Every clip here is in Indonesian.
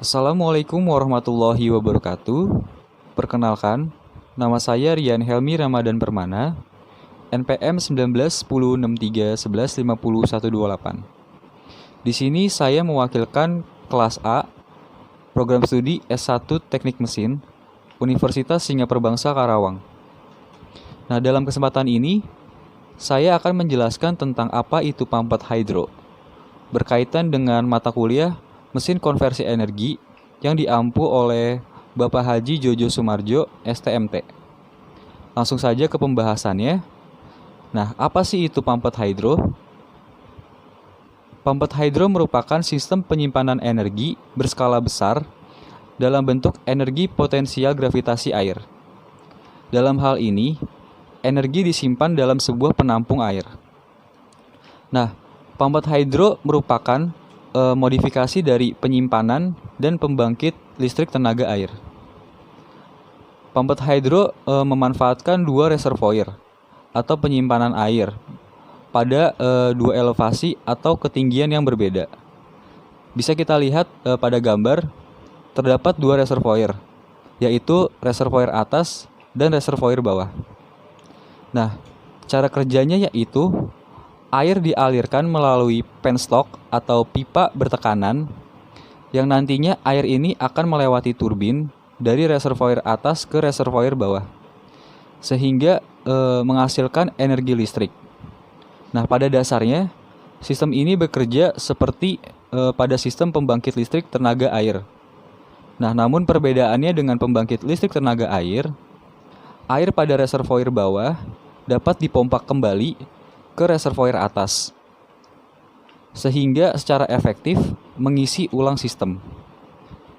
Assalamualaikum warahmatullahi wabarakatuh. Perkenalkan, nama saya Rian Helmi Ramadan Permana, NPM 191063115028. Di sini saya mewakilkan kelas A, program studi S1 Teknik Mesin, Universitas Singapura Bangsa Karawang. Nah, dalam kesempatan ini, saya akan menjelaskan tentang apa itu pumped hydro, berkaitan dengan mata kuliah Mesin Konversi Energi yang diampu oleh Bapak Haji Jojo Sumarjo, STMT. Langsung saja ke pembahasannya. Nah, apa sih itu pumped hydro? Pumped hydro merupakan sistem penyimpanan energi berskala besar dalam bentuk energi potensial gravitasi air. Dalam hal ini, energi disimpan dalam sebuah penampung air. Nah, pumped hydro merupakan modifikasi dari penyimpanan dan pembangkit listrik tenaga air. Pumped hydro memanfaatkan dua reservoir atau penyimpanan air pada dua elevasi atau ketinggian yang berbeda. Bisa kita lihat pada gambar, terdapat dua reservoir, yaitu reservoir atas dan reservoir bawah. Nah, cara kerjanya yaitu air dialirkan melalui penstock atau pipa bertekanan yang nantinya air ini akan melewati turbin dari reservoir atas ke reservoir bawah sehingga menghasilkan energi listrik. Nah, pada dasarnya sistem ini bekerja seperti pada sistem pembangkit listrik tenaga air. Nah, namun perbedaannya dengan pembangkit listrik tenaga air pada reservoir bawah dapat dipompa kembali ke reservoir atas, sehingga secara efektif mengisi ulang sistem.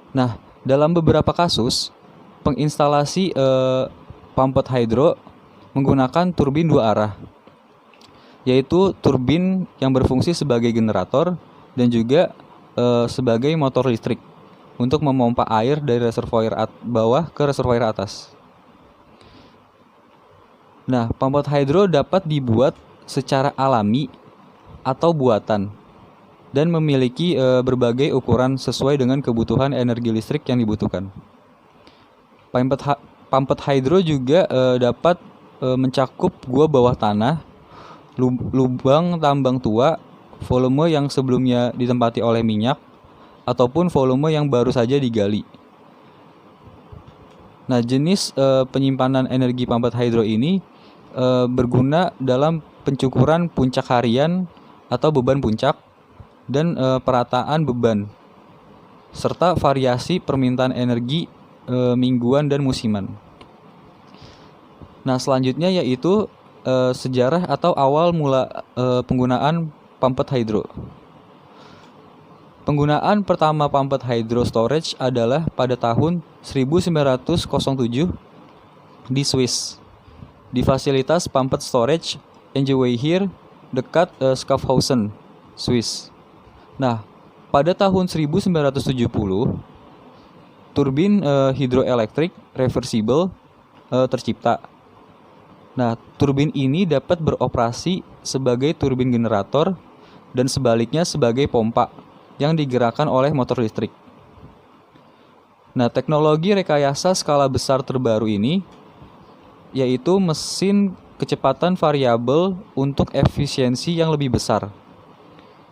Nah, dalam beberapa kasus, penginstalasi pumped hydro menggunakan turbin dua arah, yaitu turbin yang berfungsi sebagai generator dan juga sebagai motor listrik untuk memompa air dari reservoir bawah ke reservoir atas. Nah, pumped hydro dapat dibuat secara alami atau buatan dan memiliki berbagai ukuran sesuai dengan kebutuhan energi listrik yang dibutuhkan. Pumped hydro juga dapat mencakup gua bawah tanah, lubang tambang tua, volume yang sebelumnya ditempati oleh minyak, ataupun volume yang baru saja digali. Nah, jenis penyimpanan energi pumped hydro ini berguna dalam pencukuran puncak harian atau beban puncak dan perataan beban serta variasi permintaan energi mingguan dan musiman. Nah, selanjutnya yaitu sejarah atau awal mula penggunaan pumped hydro. Penggunaan pertama pumped hydro storage adalah pada tahun 1907 di Swiss, di fasilitas pumped storage Engewehe dekat Schaffhausen, Swiss. Nah, pada tahun 1970, turbin hidroelektrik reversible tercipta. Nah, turbin ini dapat beroperasi sebagai turbin generator dan sebaliknya sebagai pompa yang digerakkan oleh motor listrik. Nah, teknologi rekayasa skala besar terbaru ini yaitu mesin kecepatan variabel untuk efisiensi yang lebih besar.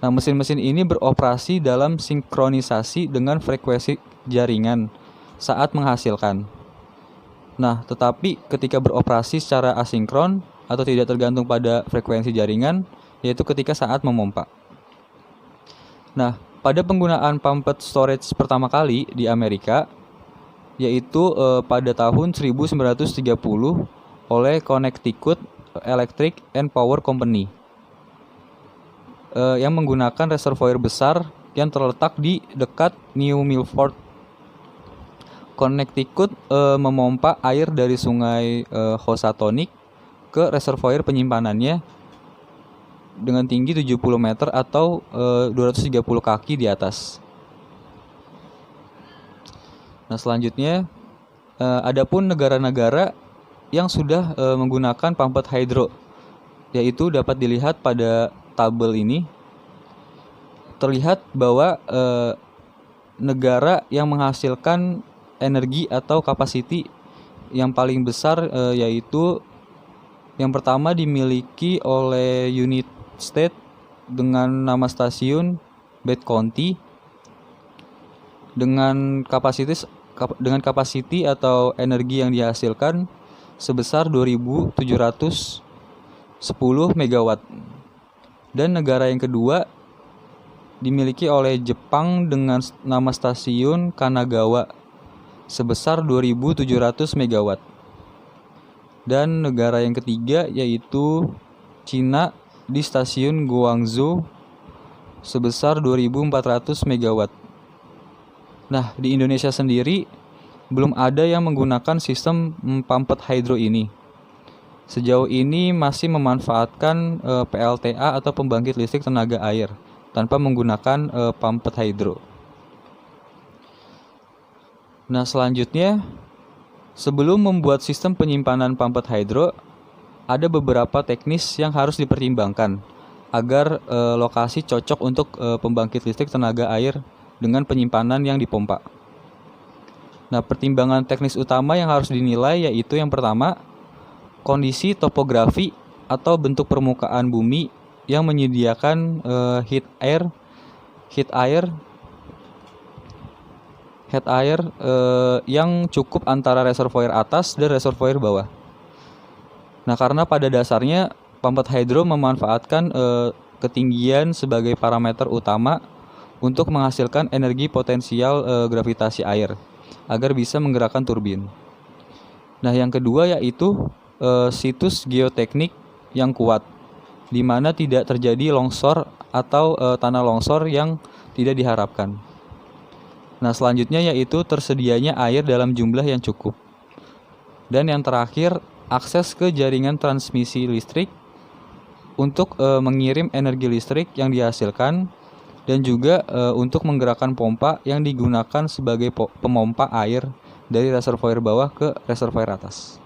Nah, mesin-mesin ini beroperasi dalam sinkronisasi dengan frekuensi jaringan saat menghasilkan. Nah, tetapi ketika beroperasi secara asinkron atau tidak tergantung pada frekuensi jaringan, yaitu ketika saat memompa. Nah, pada penggunaan pumped storage pertama kali di Amerika, yaitu pada tahun 1930 oleh Connecticut Electric and Power Company yang menggunakan reservoir besar yang terletak di dekat New Milford. Connecticut memompa air dari sungai Housatonic ke reservoir penyimpanannya dengan tinggi 70 meter atau 230 kaki di atas. Nah, selanjutnya adapun negara-negara yang sudah menggunakan pumped hydro, yaitu dapat dilihat pada tabel ini. Terlihat bahwa negara yang menghasilkan energi atau capacity yang paling besar, yaitu yang pertama dimiliki oleh United States dengan nama stasiun Bed County dengan kapasiti atau energi yang dihasilkan sebesar 2.710 megawatt. Dan negara yang kedua dimiliki oleh Jepang dengan nama stasiun Kanagawa sebesar 2.700 megawatt. Dan negara yang ketiga yaitu Cina di stasiun Guangzhou sebesar 2.400 megawatt. Nah, di Indonesia sendiri belum ada yang menggunakan sistem pumped hydro ini. Sejauh ini masih memanfaatkan PLTA atau pembangkit listrik tenaga air tanpa menggunakan pumped hydro. Nah, selanjutnya sebelum membuat sistem penyimpanan pumped hydro, ada beberapa teknis yang harus dipertimbangkan agar lokasi cocok untuk pembangkit listrik tenaga air dengan penyimpanan yang dipompa. Nah, pertimbangan teknis utama yang harus dinilai yaitu yang pertama, kondisi topografi atau bentuk permukaan bumi yang menyediakan head air yang cukup antara reservoir atas dan reservoir bawah. Nah, karena pada dasarnya pumped hydro memanfaatkan ketinggian sebagai parameter utama untuk menghasilkan energi potensial gravitasi air agar bisa menggerakkan turbin. Nah, yang kedua yaitu situs geoteknik yang kuat, di mana tidak terjadi longsor atau tanah longsor yang tidak diharapkan. Nah, selanjutnya yaitu tersedianya air dalam jumlah yang cukup. Dan yang terakhir, akses ke jaringan transmisi listrik untuk mengirim energi listrik yang dihasilkan, dan juga untuk menggerakkan pompa yang digunakan sebagai pemompa air dari reservoir bawah ke reservoir atas.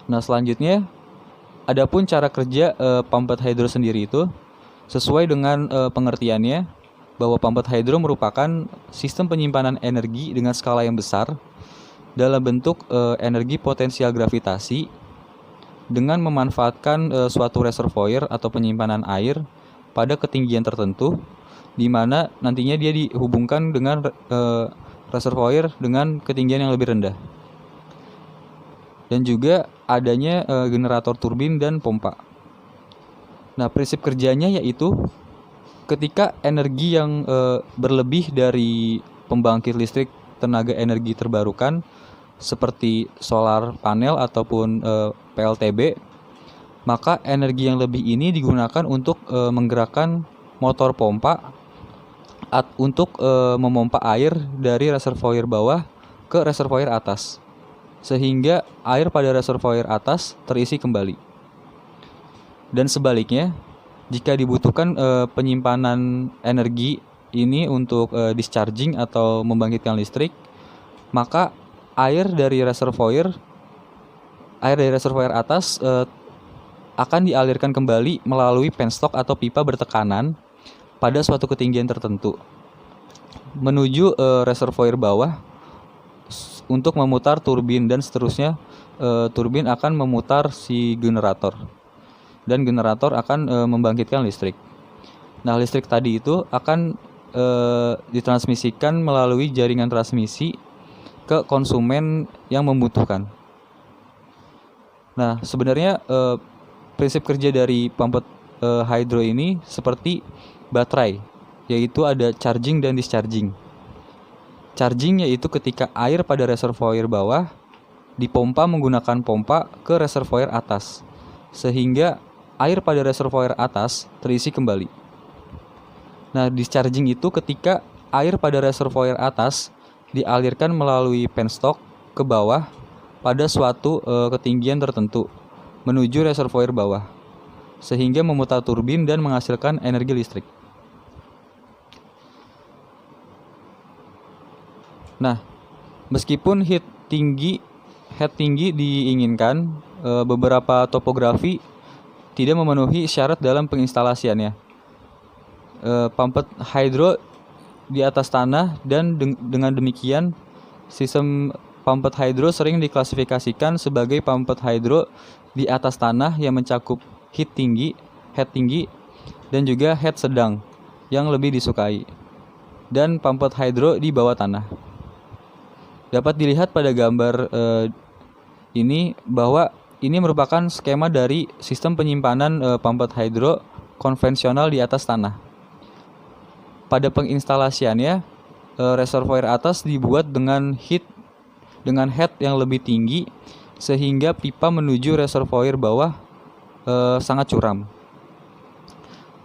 Nah, selanjutnya adapun cara kerja pumped hydro sendiri itu sesuai dengan pengertiannya bahwa pumped hydro merupakan sistem penyimpanan energi dengan skala yang besar dalam bentuk energi potensial gravitasi dengan memanfaatkan suatu reservoir atau penyimpanan air pada ketinggian tertentu, di mana nantinya dia dihubungkan dengan reservoir dengan ketinggian yang lebih rendah. Dan juga adanya generator turbin dan pompa. Nah, prinsip kerjanya yaitu ketika energi yang berlebih dari pembangkit listrik tenaga energi terbarukan seperti solar panel ataupun PLTB, maka energi yang lebih ini digunakan untuk menggerakkan motor pompa untuk memompa air dari reservoir bawah ke reservoir atas, sehingga air pada reservoir atas terisi kembali. Dan sebaliknya, jika dibutuhkan penyimpanan energi ini untuk discharging atau membangkitkan listrik, maka air dari reservoir atas akan dialirkan kembali melalui penstock atau pipa bertekanan pada suatu ketinggian tertentu menuju reservoir bawah untuk memutar turbin, dan seterusnya turbin akan memutar si generator dan generator akan membangkitkan listrik. Nah, listrik tadi itu akan ditransmisikan melalui jaringan transmisi ke konsumen yang membutuhkan. Nah, sebenarnya prinsip kerja dari pumped hydro ini seperti baterai, yaitu ada charging dan discharging. Charging yaitu ketika air pada reservoir bawah dipompa menggunakan pompa ke reservoir atas, sehingga air pada reservoir atas terisi kembali. Nah, discharging itu ketika air pada reservoir atas dialirkan melalui penstock ke bawah pada suatu ketinggian tertentu menuju reservoir bawah, sehingga memutar turbin dan menghasilkan energi listrik. Nah, meskipun head tinggi diinginkan, beberapa topografi tidak memenuhi syarat dalam penginstalasiannya. Pumped hydro di atas tanah, dan dengan demikian sistem pumped hydro sering diklasifikasikan sebagai pumped hydro di atas tanah yang mencakup head tinggi, dan juga head sedang yang lebih disukai, dan pumped hydro di bawah tanah. Dapat dilihat pada gambar ini bahwa ini merupakan skema dari sistem penyimpanan pumped hydro konvensional di atas tanah. Pada penginstalasiannya, reservoir atas dibuat dengan head yang lebih tinggi sehingga pipa menuju reservoir bawah sangat curam.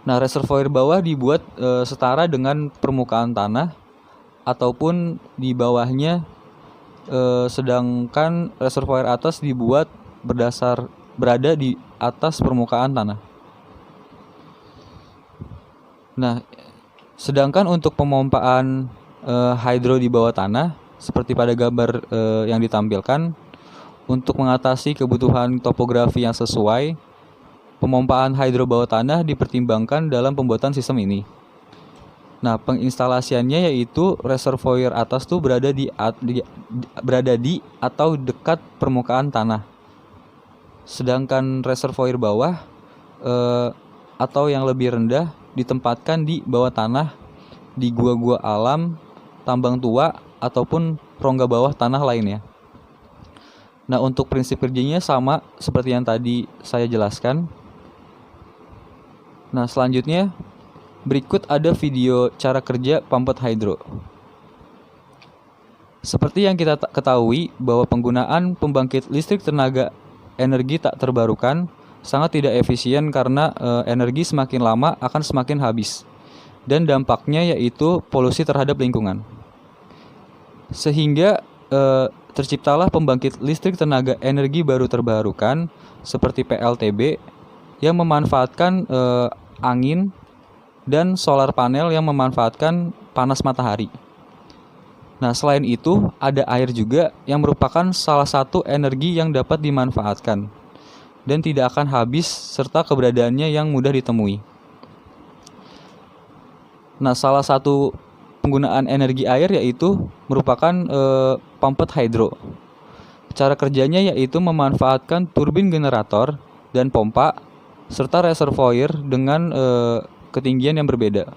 Nah, reservoir bawah dibuat setara dengan permukaan tanah ataupun di bawahnya, sedangkan reservoir atas dibuat berada di atas permukaan tanah. Nah, sedangkan untuk pemompaan hidro di bawah tanah, seperti pada gambar yang ditampilkan, untuk mengatasi kebutuhan topografi yang sesuai, pemompaan hidro bawah tanah dipertimbangkan dalam pembuatan sistem ini. Nah, penginstalasiannya yaitu reservoir atas tuh berada di atau dekat permukaan tanah, sedangkan reservoir bawah atau yang lebih rendah ditempatkan di bawah tanah, di gua-gua alam, tambang tua, ataupun rongga bawah tanah lainnya. Nah, untuk prinsip kerjanya sama seperti yang tadi saya jelaskan. Nah, selanjutnya berikut ada video cara kerja pumped hydro. Seperti yang kita ketahui bahwa penggunaan pembangkit listrik tenaga energi tak terbarukan sangat tidak efisien karena energi semakin lama akan semakin habis, dan dampaknya yaitu polusi terhadap lingkungan. Sehingga terciptalah pembangkit listrik tenaga energi baru terbarukan seperti PLTB yang memanfaatkan angin, dan solar panel yang memanfaatkan panas matahari. Nah, selain itu ada air juga yang merupakan salah satu energi yang dapat dimanfaatkan dan tidak akan habis serta keberadaannya yang mudah ditemui. Nah, salah satu penggunaan energi air yaitu merupakan pumped hydro. Cara kerjanya yaitu memanfaatkan turbin generator dan pompa serta reservoir dengan ketinggian yang berbeda.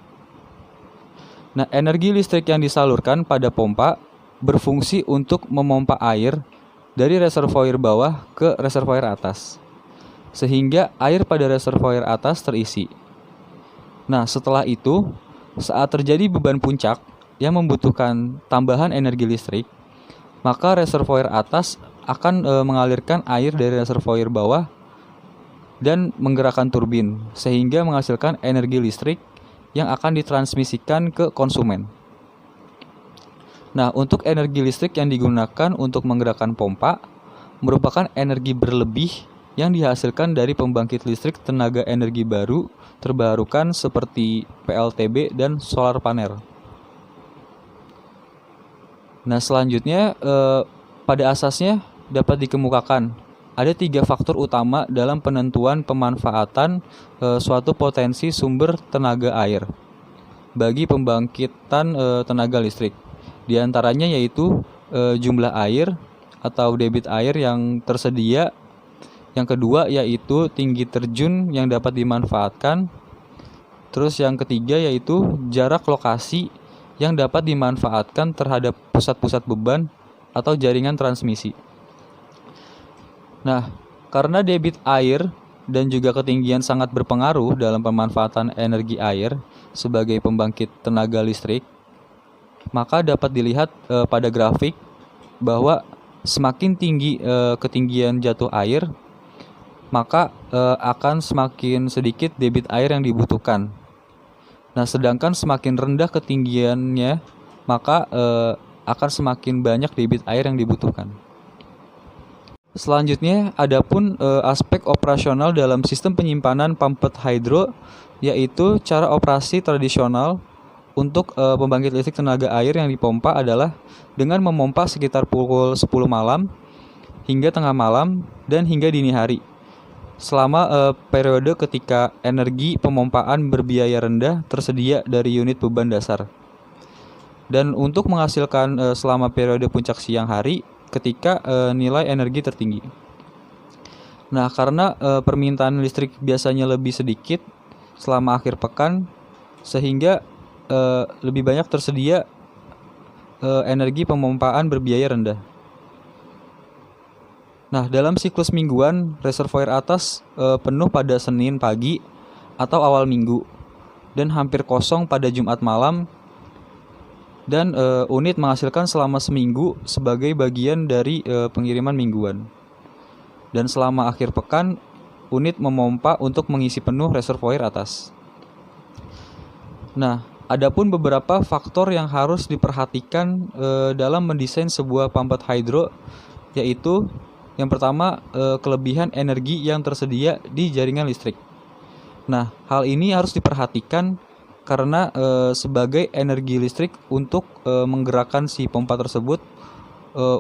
Nah, energi listrik yang disalurkan pada pompa berfungsi untuk memompa air dari reservoir bawah ke reservoir atas, sehingga air pada reservoir atas terisi. Nah, setelah itu, saat terjadi beban puncak yang membutuhkan tambahan energi listrik, maka reservoir atas akan mengalirkan air dari reservoir bawah dan menggerakkan turbin, sehingga menghasilkan energi listrik yang akan ditransmisikan ke konsumen. Nah, untuk energi listrik yang digunakan untuk menggerakkan pompa merupakan energi berlebih yang dihasilkan dari pembangkit listrik tenaga energi baru terbarukan seperti PLTB dan solar panel. Nah, selanjutnya pada asasnya dapat dikemukakan ada 3 faktor utama dalam penentuan pemanfaatan suatu potensi sumber tenaga air bagi pembangkitan tenaga listrik. Di antaranya yaitu jumlah air atau debit air yang tersedia. Yang kedua yaitu tinggi terjun yang dapat dimanfaatkan. Terus yang ketiga yaitu jarak lokasi yang dapat dimanfaatkan terhadap pusat-pusat beban atau jaringan transmisi. Nah, karena debit air dan juga ketinggian sangat berpengaruh dalam pemanfaatan energi air sebagai pembangkit tenaga listrik, maka dapat dilihat pada grafik bahwa semakin tinggi ketinggian jatuh air, maka akan semakin sedikit debit air yang dibutuhkan. Nah, sedangkan semakin rendah ketinggiannya, maka akan semakin banyak debit air yang dibutuhkan. Selanjutnya, adapun aspek operasional dalam sistem penyimpanan pumped hydro, yaitu cara operasi tradisional untuk pembangkit listrik tenaga air yang dipompa adalah dengan memompa sekitar pukul 10 malam hingga tengah malam dan hingga dini hari, selama periode ketika energi pemompaan berbiaya rendah tersedia dari unit beban dasar. dan untuk menghasilkan selama periode puncak siang hari ketika nilai energi tertinggi. Nah, karena permintaan listrik biasanya lebih sedikit selama akhir pekan, sehingga lebih banyak tersedia energi pemompaan berbiaya rendah. Nah, dalam siklus mingguan, reservoir atas penuh pada Senin pagi atau awal minggu, dan hampir kosong pada Jumat malam, dan unit menghasilkan selama seminggu sebagai bagian dari pengiriman mingguan. Dan selama akhir pekan, unit memompa untuk mengisi penuh reservoir atas. Nah, adapun beberapa faktor yang harus diperhatikan dalam mendesain sebuah pumped hydro, yaitu yang pertama, kelebihan energi yang tersedia di jaringan listrik. Nah, hal ini harus diperhatikan karena sebagai energi listrik untuk menggerakkan si pompa tersebut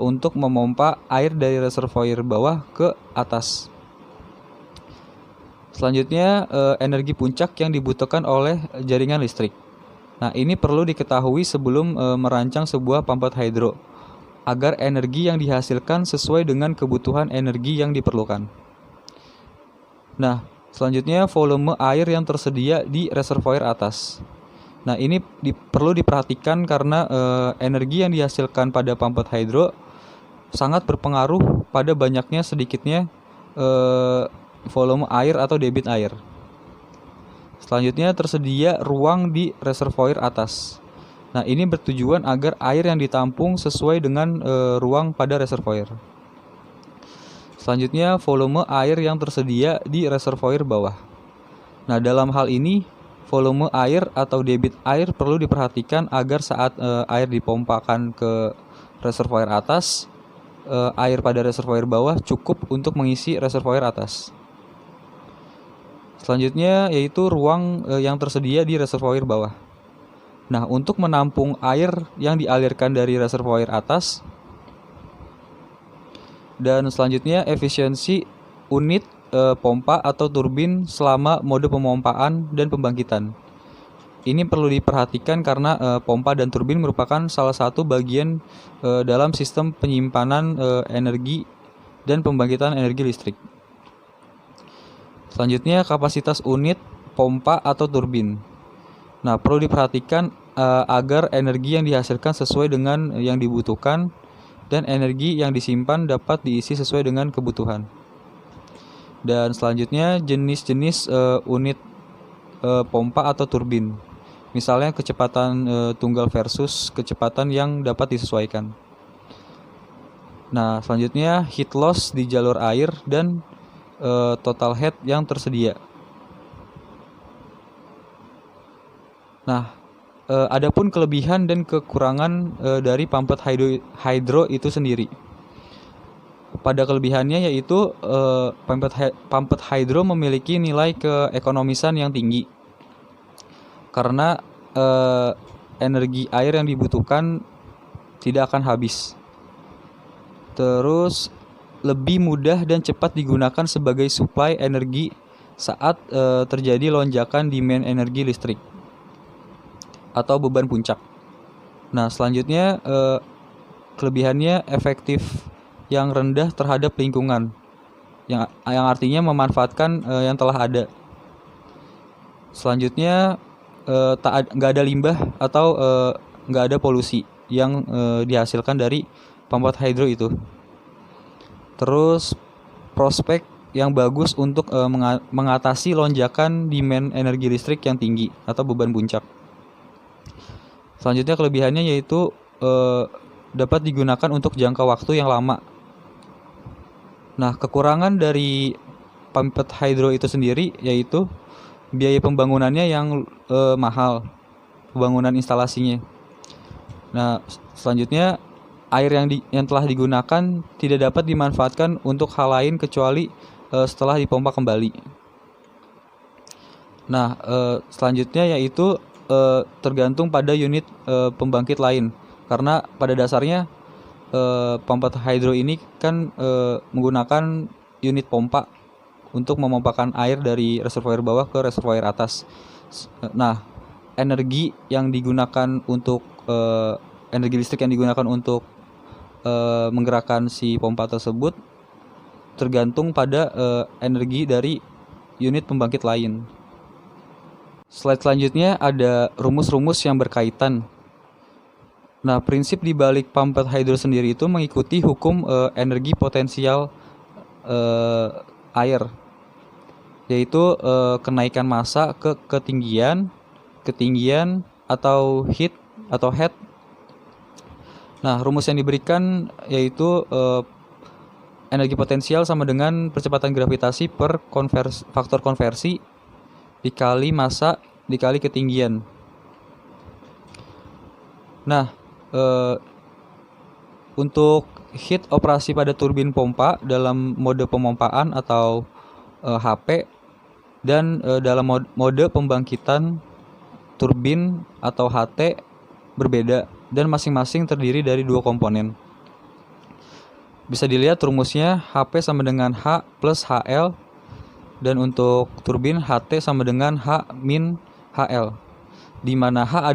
untuk memompa air dari reservoir bawah ke atas. Selanjutnya, energi puncak yang dibutuhkan oleh jaringan listrik. Nah, ini perlu diketahui sebelum merancang sebuah pumped hydro, agar energi yang dihasilkan sesuai dengan kebutuhan energi yang diperlukan. Nah, selanjutnya volume air yang tersedia di reservoir atas. Nah, ini perlu diperhatikan karena energi yang dihasilkan pada pumped hydro sangat berpengaruh pada banyaknya sedikitnya volume air atau debit air. Selanjutnya, tersedia ruang di reservoir atas. Nah, ini bertujuan agar air yang ditampung sesuai dengan ruang pada reservoir. Selanjutnya, volume air yang tersedia di reservoir bawah. Nah, dalam hal ini, volume air atau debit air perlu diperhatikan agar saat air dipompakan ke reservoir atas, air pada reservoir bawah cukup untuk mengisi reservoir atas. Selanjutnya yaitu ruang yang tersedia di reservoir bawah. Nah, untuk menampung air yang dialirkan dari reservoir atas. Dan selanjutnya efisiensi unit pompa atau turbin selama mode pemompaan dan pembangkitan. Ini perlu diperhatikan karena pompa dan turbin merupakan salah satu bagian dalam sistem penyimpanan energi dan pembangkitan energi listrik. Selanjutnya, kapasitas unit pompa atau turbin. Nah, perlu diperhatikan agar energi yang dihasilkan sesuai dengan yang dibutuhkan dan energi yang disimpan dapat diisi sesuai dengan kebutuhan. Dan selanjutnya, jenis-jenis unit pompa atau turbin. Misalnya kecepatan tunggal versus kecepatan yang dapat disesuaikan. Nah, selanjutnya heat loss di jalur air dan total head yang tersedia. Nah, adapun kelebihan dan kekurangan dari pumped hydro itu sendiri. Pada kelebihannya yaitu pumped hydro memiliki nilai keekonomisan yang tinggi karena energi air yang dibutuhkan tidak akan habis. Terus lebih mudah dan cepat digunakan sebagai suplai energi saat terjadi lonjakan demand energi listrik atau beban puncak. Nah, selanjutnya kelebihannya efektif yang rendah terhadap lingkungan, yang artinya memanfaatkan yang telah ada. Selanjutnya nggak ada limbah atau nggak ada polusi yang dihasilkan dari pumped hydro itu. Terus prospek yang bagus untuk mengatasi lonjakan demand energi listrik yang tinggi atau beban puncak. Selanjutnya kelebihannya yaitu dapat digunakan untuk jangka waktu yang lama. Nah, kekurangan dari pumped hydro itu sendiri yaitu biaya pembangunannya yang mahal, pembangunan instalasinya. Nah, selanjutnya air yang telah digunakan tidak dapat dimanfaatkan untuk hal lain kecuali setelah dipompa kembali. Nah, selanjutnya yaitu tergantung pada unit pembangkit lain, karena pada dasarnya pumped hydro ini kan menggunakan unit pompa untuk memompakan air dari reservoir bawah ke reservoir atas. Nah, energi yang digunakan untuk energi listrik yang digunakan untuk menggerakkan si pompa tersebut tergantung pada energi dari unit pembangkit lain. Slide selanjutnya ada rumus-rumus yang berkaitan. Nah, prinsip di balik pumped hydro sendiri itu mengikuti hukum energi potensial air, yaitu kenaikan massa ke ketinggian atau head. Nah, rumus yang diberikan yaitu energi potensial sama dengan percepatan gravitasi per faktor konversi dikali massa dikali ketinggian. Nah, untuk heat operasi pada turbin pompa dalam mode pemompaan atau HP dan dalam mode pembangkitan turbin atau HT berbeda dan masing-masing terdiri dari dua komponen. Bisa dilihat rumusnya HP sama dengan H plus HL, dan untuk turbin HT sama dengan H min HL, di mana H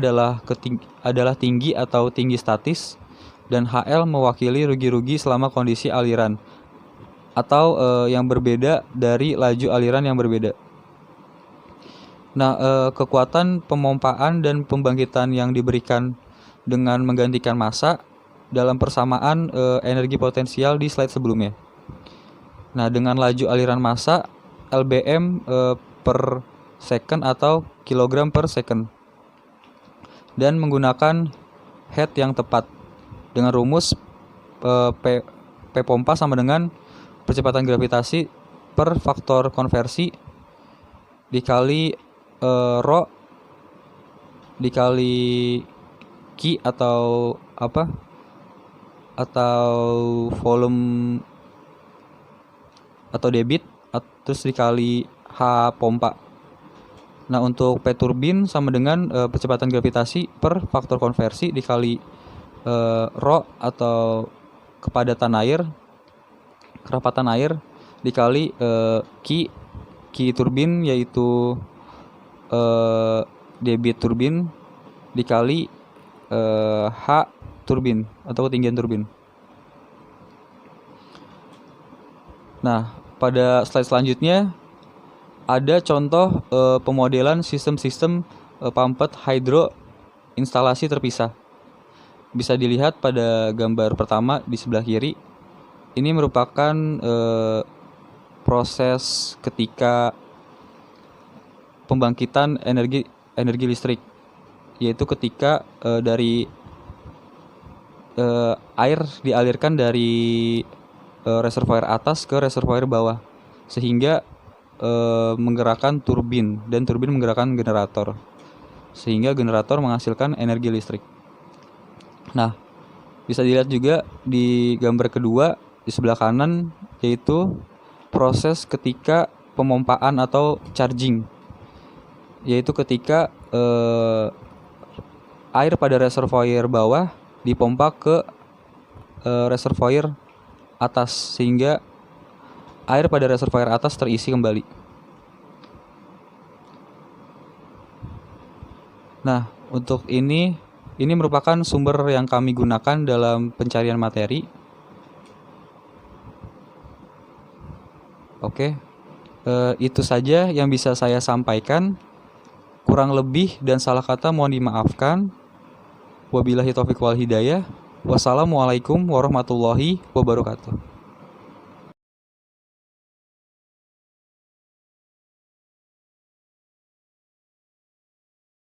adalah tinggi atau tinggi statis dan HL mewakili rugi-rugi selama kondisi aliran atau yang berbeda dari laju aliran yang berbeda. Nah, kekuatan pemompaan dan pembangkitan yang diberikan dengan menggantikan massa dalam persamaan energi potensial di slide sebelumnya. Nah, dengan laju aliran massa LBM per second atau kilogram per second, dan menggunakan head yang tepat dengan rumus P pompa sama dengan percepatan gravitasi per faktor konversi dikali rho dikali Q atau volume atau debit, terus dikali H pompa. Nah, untuk P turbin sama dengan percepatan gravitasi per faktor konversi dikali rho atau kerapatan air dikali Q turbin, yaitu debit turbin dikali H turbin atau ketinggian turbin. Nah, pada slide selanjutnya ada contoh pemodelan sistem-sistem pumped hydro instalasi terpisah. Bisa dilihat pada gambar pertama di sebelah kiri. Ini merupakan proses ketika pembangkitan energi listrik, yaitu ketika dari air dialirkan dari reservoir atas ke reservoir bawah sehingga menggerakkan turbin, dan turbin menggerakkan generator sehingga generator menghasilkan energi listrik. Nah, bisa dilihat juga di gambar kedua di sebelah kanan, yaitu proses ketika pemompaan atau charging, yaitu ketika air pada reservoir bawah dipompa ke reservoir atas sehingga air pada reservoir atas terisi kembali. Nah, untuk ini merupakan sumber yang kami gunakan dalam pencarian materi. Oke, itu saja yang bisa saya sampaikan. Kurang lebih dan salah kata mohon dimaafkan. Wabillahi taufiq wal hidayah. Wassalamualaikum warahmatullahi wabarakatuh.